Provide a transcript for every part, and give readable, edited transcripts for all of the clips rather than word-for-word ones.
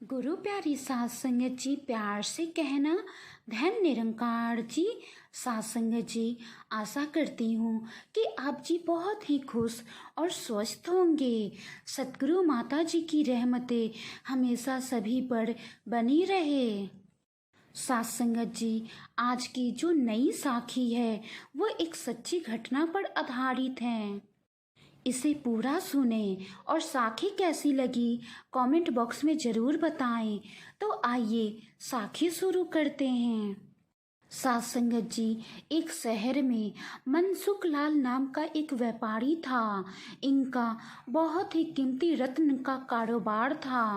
गुरु प्यारी सात संगत जी, प्यार से कहना धन निरंकार जी। सात संगत जी, आशा करती हूँ कि आप जी बहुत ही खुश और स्वस्थ होंगे। सतगुरु माता जी की रहमतें हमेशा सभी पर बनी रहे। सात संगत जी, आज की जो नई साखी है वो एक सच्ची घटना पर आधारित है। इसे पूरा सुने और साखी कैसी लगी कमेंट बॉक्स में ज़रूर बताएं। तो आइए साखी शुरू करते हैं। सात संगत जी, एक शहर में मनसुख लाल नाम का एक व्यापारी था। इनका बहुत ही कीमती रत्न का कारोबार था।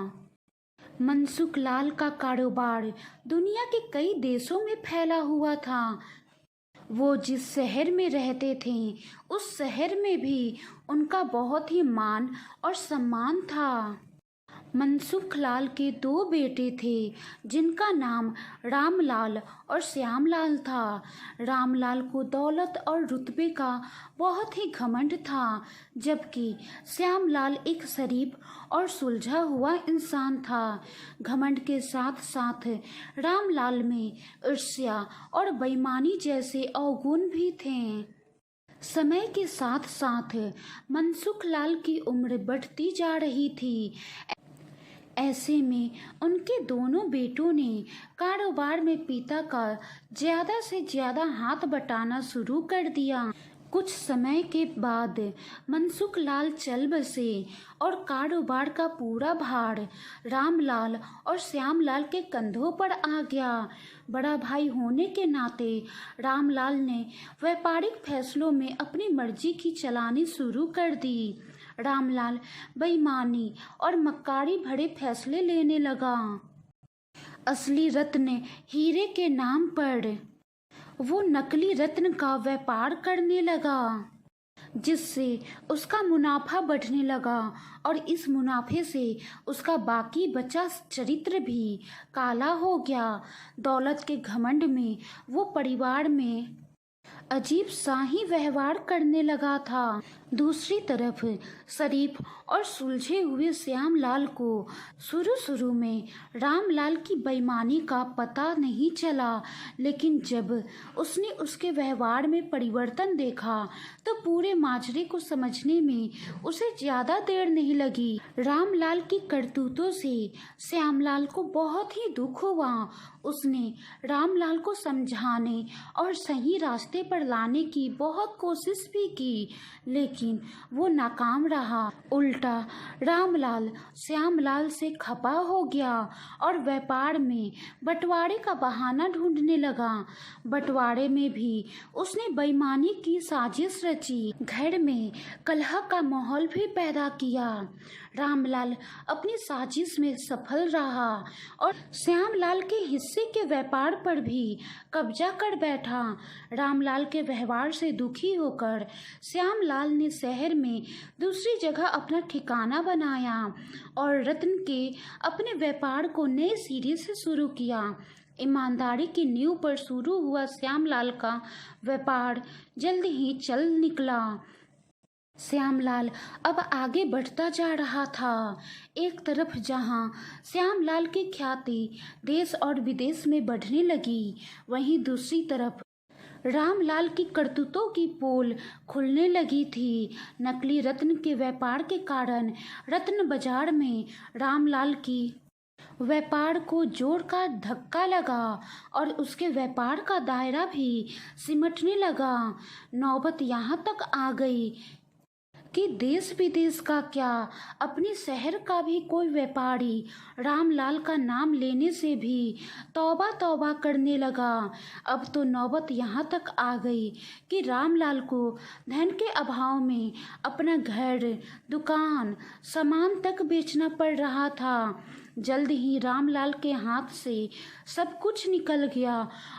मनसुख लाल का कारोबार दुनिया के कई देशों में फैला हुआ था। वो जिस शहर में रहते थे उस शहर में भी उनका बहुत ही मान और सम्मान था। मनसुख लाल के दो बेटे थे जिनका नाम रामलाल और श्यामलाल था। रामलाल को दौलत और रुतबे का बहुत ही घमंड था, जबकि श्यामलाल एक शरीफ और सुलझा हुआ इंसान था। घमंड के साथ साथ रामलाल में ईर्ष्या और बेईमानी जैसे अवगुण भी थे। समय के साथ साथ मनसुख लाल की उम्र बढ़ती जा रही थी। ऐसे में उनके दोनों बेटों ने कारोबार में पिता का ज़्यादा से ज़्यादा हाथ बटाना शुरू कर दिया। कुछ समय के बाद मनसुख लाल चल बसे और कारोबार का पूरा भार रामलाल और श्यामलाल के कंधों पर आ गया। बड़ा भाई होने के नाते रामलाल ने व्यापारिक फैसलों में अपनी मर्जी की चलानी शुरू कर दी। रामलाल बेईमानी और मक्कारी भरे फैसले लेने लगा। असली रत्न हीरे के नाम पर वो नकली रत्न का व्यापार करने लगा, जिससे उसका मुनाफा बढ़ने लगा और इस मुनाफे से उसका बाकी बचा चरित्र भी काला हो गया। दौलत के घमंड में वो परिवार में अजीब सा ही व्यवहार करने लगा था। दूसरी तरफ शरीफ और सुलझे हुए श्यामलाल को शुरू में रामलाल की बेईमानी का पता नहीं चला, लेकिन जब उसने उसके व्यवहार में परिवर्तन देखा तो पूरे माजरे को समझने में उसे ज़्यादा देर नहीं लगी। रामलाल की करतूतों से श्यामलाल को बहुत ही दुख हुआ। उसने रामलाल को समझाने और सही रास्ते पर लाने की बहुत कोशिश भी की, लेकिन वो नाकाम रहा। उल्टा रामलाल श्यामलाल से खपा हो गया और व्यापार में बंटवारे का बहाना ढूंढने लगा। बंटवारे में भी उसने बेईमानी की साजिश रची, घर में कलह का माहौल भी पैदा किया। रामलाल अपनी साजिश में सफल रहा और श्यामलाल के हिस्से के व्यापार पर भी कब्जा कर बैठा। रामलाल के व्यवहार से दुखी होकर श्यामलाल ने शहर में दूसरी जगह अपना ठिकाना बनाया और रत्न के अपने व्यापार को नए सिरे से शुरू किया। ईमानदारी की नींव पर शुरू हुआ श्यामलाल का व्यापार जल्द ही चल निकला। श्यामलाल अब आगे बढ़ता जा रहा था। एक तरफ जहां श्यामलाल की ख्याति देश और विदेश में बढ़ने लगी, वहीं दूसरी तरफ रामलाल की करतूतों की पोल खुलने लगी थी। नकली रत्न के व्यापार के कारण रत्न बाजार में रामलाल की व्यापार को जोर का धक्का लगा और उसके व्यापार का दायरा भी सिमटने लगा। नौबत यहाँ तक आ गई कि देश विदेश का क्या, अपने शहर का भी कोई व्यापारी रामलाल का नाम लेने से भी तौबा तौबा करने लगा। अब तो नौबत यहाँ तक आ गई कि रामलाल को धन के अभाव में अपना घर, दुकान, सामान तक बेचना पड़ रहा था। जल्द ही रामलाल के हाथ से सब कुछ निकल गया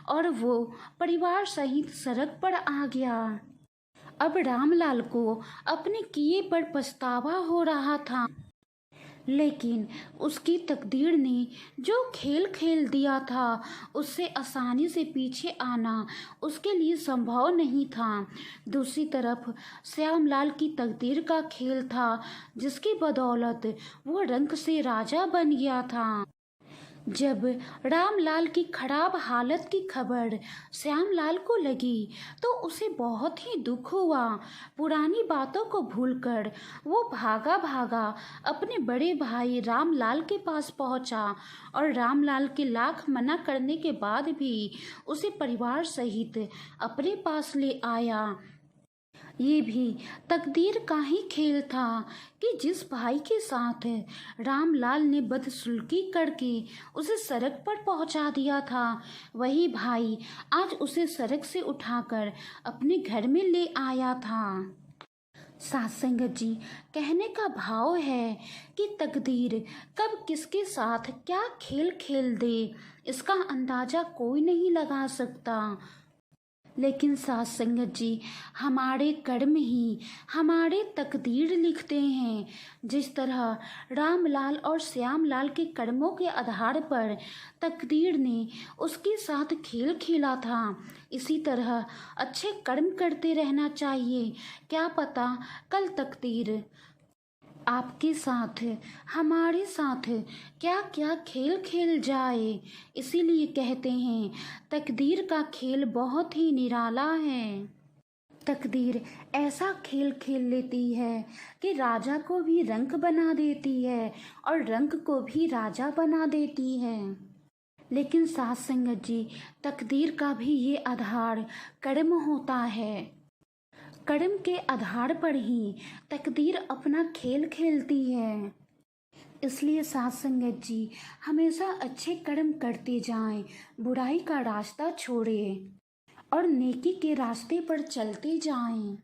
और वो परिवार सहित सड़क पर आ गया। अब रामलाल को अपने किए पर पछतावा हो रहा था, लेकिन उसकी तकदीर ने जो खेल खेल दिया था उससे आसानी से पीछे आना उसके लिए संभव नहीं था। दूसरी तरफ श्यामलाल की तकदीर का खेल था, जिसकी बदौलत वो रंक से राजा बन गया था। जब रामलाल की खराब हालत की खबर श्यामलाल को लगी तो उसे बहुत ही दुख हुआ। पुरानी बातों को भूलकर वो भागा भागा अपने बड़े भाई रामलाल के पास पहुंचा और रामलाल के लाख मना करने के बाद भी उसे परिवार सहित अपने पास ले आया। ये भी तकदीर का ही खेल था कि जिस भाई के साथ रामलाल ने बदसलूकी करके उसे सड़क पर पहुंचा दिया था, वही भाई आज उसे सड़क से उठाकर अपने घर में ले आया था। सत्संग जी, कहने का भाव है कि तकदीर कब किसके साथ क्या खेल खेल दे इसका अंदाजा कोई नहीं लगा सकता। लेकिन साथ संगत जी, हमारे कर्म ही हमारे तकदीर लिखते हैं। जिस तरह रामलाल और श्यामलाल के कर्मों के आधार पर तकदीर ने उसके साथ खेल खेला था, इसी तरह अच्छे कर्म करते रहना चाहिए। क्या पता कल तकदीर आपके साथ हमारे साथ क्या क्या खेल खेल जाए। इसीलिए कहते हैं तकदीर का खेल बहुत ही निराला है। तकदीर ऐसा खेल खेल लेती है कि राजा को भी रंक बना देती है और रंक को भी राजा बना देती है। लेकिन साथ संगत जी, तकदीर का भी ये आधार कर्म होता है। कर्म के आधार पर ही तकदीर अपना खेल खेलती है। इसलिए साथ संगत जी, हमेशा अच्छे कर्म करते जाएं, बुराई का रास्ता छोड़ें और नेकी के रास्ते पर चलते जाएं।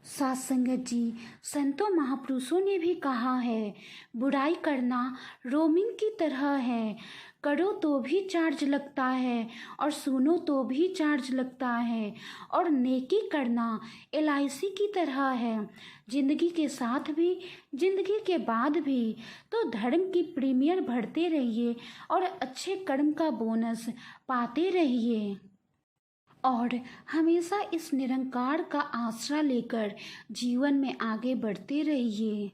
साथ संगत जी, संतों महापुरुषों ने भी कहा है, बुराई करना रोमिंग की तरह है, करो तो भी चार्ज लगता है और सुनो तो भी चार्ज लगता है। और नेकी करना LIC की तरह है, जिंदगी के साथ भी जिंदगी के बाद भी। तो धर्म की प्रीमियर भरते रहिए और अच्छे कर्म का बोनस पाते रहिए और हमेशा इस निरंकार का आसरा लेकर जीवन में आगे बढ़ते रहिए।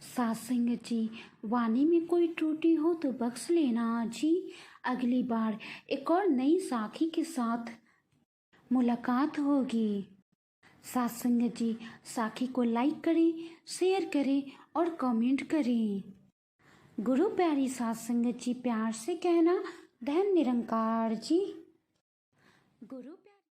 सत्संग जी, वाणी में कोई त्रुटि हो तो बख्श लेना जी। अगली बार एक और नई साखी के साथ मुलाकात होगी। सत्संग जी, साखी को लाइक करें, शेयर करें और कमेंट करें। गुरु प्यारी सत्संग जी, प्यार से कहना धन निरंकार जी। गुरु